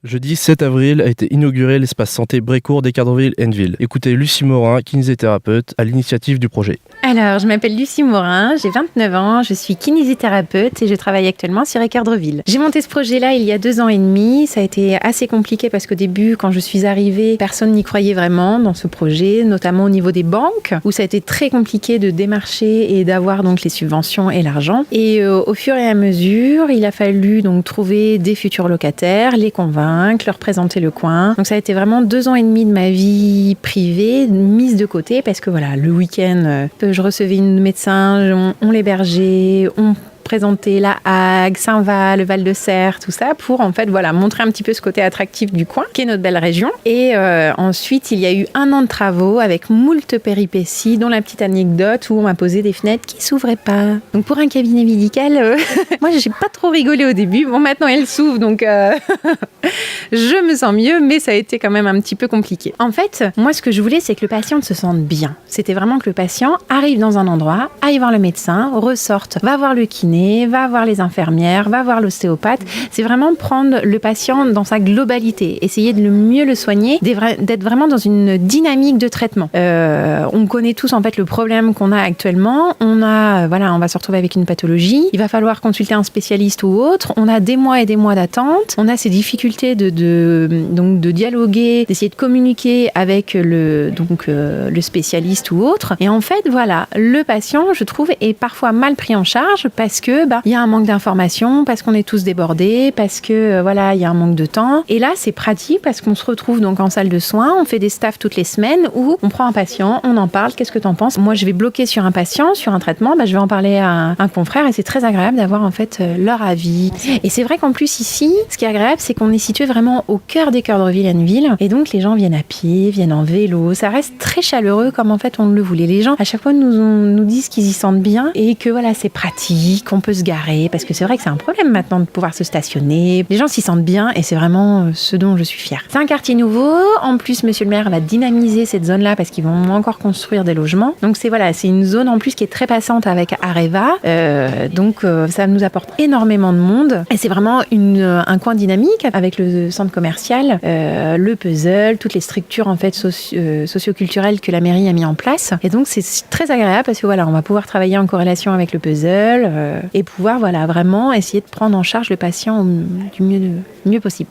Jeudi 7 avril a été inauguré l'espace santé Brécourt d'Équeurdreville-Hainneville. Écoutez Lucie Morin, kinésithérapeute, à l'initiative du projet. Alors, je m'appelle Lucie Morin, j'ai 29 ans, je suis kinésithérapeute et je travaille actuellement sur Équeurdreville. J'ai monté ce projet-là il y a 2 ans et demi. Ça a été assez compliqué parce qu'au début, quand je suis arrivée, personne n'y croyait vraiment dans ce projet, notamment au niveau des banques, où ça a été très compliqué de démarcher et d'avoir donc les subventions et l'argent. Et au fur et à mesure, il a fallu donc trouver des futurs locataires, les convaincre, leur présenter le coin. Donc ça a été vraiment 2 ans et demi de ma vie privée mise de côté parce que voilà, le week-end, je recevais une médecin, on l'hébergeait, on présenter la Hague, Saint-Val, le Val-de-Serre, tout ça, pour en fait voilà montrer un petit peu ce côté attractif du coin, qui est notre belle région. Et ensuite, il y a eu 1 an de travaux avec moult péripéties, dont la petite anecdote où on m'a posé des fenêtres qui s'ouvraient pas. Donc pour un cabinet médical, moi j'ai pas trop rigolé au début. Bon, maintenant elles s'ouvrent, donc je me sens mieux, mais ça a été quand même un petit peu compliqué. En fait, moi ce que je voulais, c'est que le patient se sente bien. C'était vraiment que le patient arrive dans un endroit, aille voir le médecin, ressorte, va voir le kiné, va voir les infirmières, va voir l'ostéopathe. C'est vraiment prendre le patient dans sa globalité, essayer de mieux le soigner, d'être vraiment dans une dynamique de traitement. On connaît tous en fait le problème qu'on a actuellement. On va se retrouver avec une pathologie. Il va falloir consulter un spécialiste ou autre. On a des mois et des mois d'attente. On a ces difficultés de dialoguer, d'essayer de communiquer avec le spécialiste ou autre. Et en fait, voilà, le patient, je trouve, est parfois mal pris en charge parce que il y a un manque d'informations, parce qu'on est tous débordés, parce que il y a un manque de temps. Et là, c'est pratique parce qu'on se retrouve donc en salle de soins, on fait des staffs toutes les semaines où on prend un patient, on en parle, qu'est-ce que t'en penses? Moi, je vais bloquer sur un patient, sur un traitement, je vais en parler à un confrère et c'est très agréable d'avoir en fait leur avis. Et c'est vrai qu'en plus ici, ce qui est agréable, c'est qu'on est situé vraiment au cœur d'Équeurdreville-Hainneville et donc les gens viennent à pied, viennent en vélo, ça reste très chaleureux comme en fait on le voulait. Les gens à chaque fois nous disent qu'ils y sentent bien et que voilà, c'est pratique, on peut se garer, parce que c'est vrai que c'est un problème maintenant de pouvoir se stationner. Les gens s'y sentent bien et c'est vraiment ce dont je suis fière. C'est un quartier nouveau. En plus, monsieur le maire va dynamiser cette zone-là parce qu'ils vont encore construire des logements. Donc c'est une zone en plus qui est très passante avec Areva. Ça nous apporte énormément de monde et c'est vraiment un coin dynamique avec le centre commercial, le puzzle, toutes les structures en fait socioculturelles que la mairie a mis en place. Et donc c'est très agréable parce que on va pouvoir travailler en corrélation avec le puzzle et pouvoir vraiment essayer de prendre en charge le patient du mieux possible.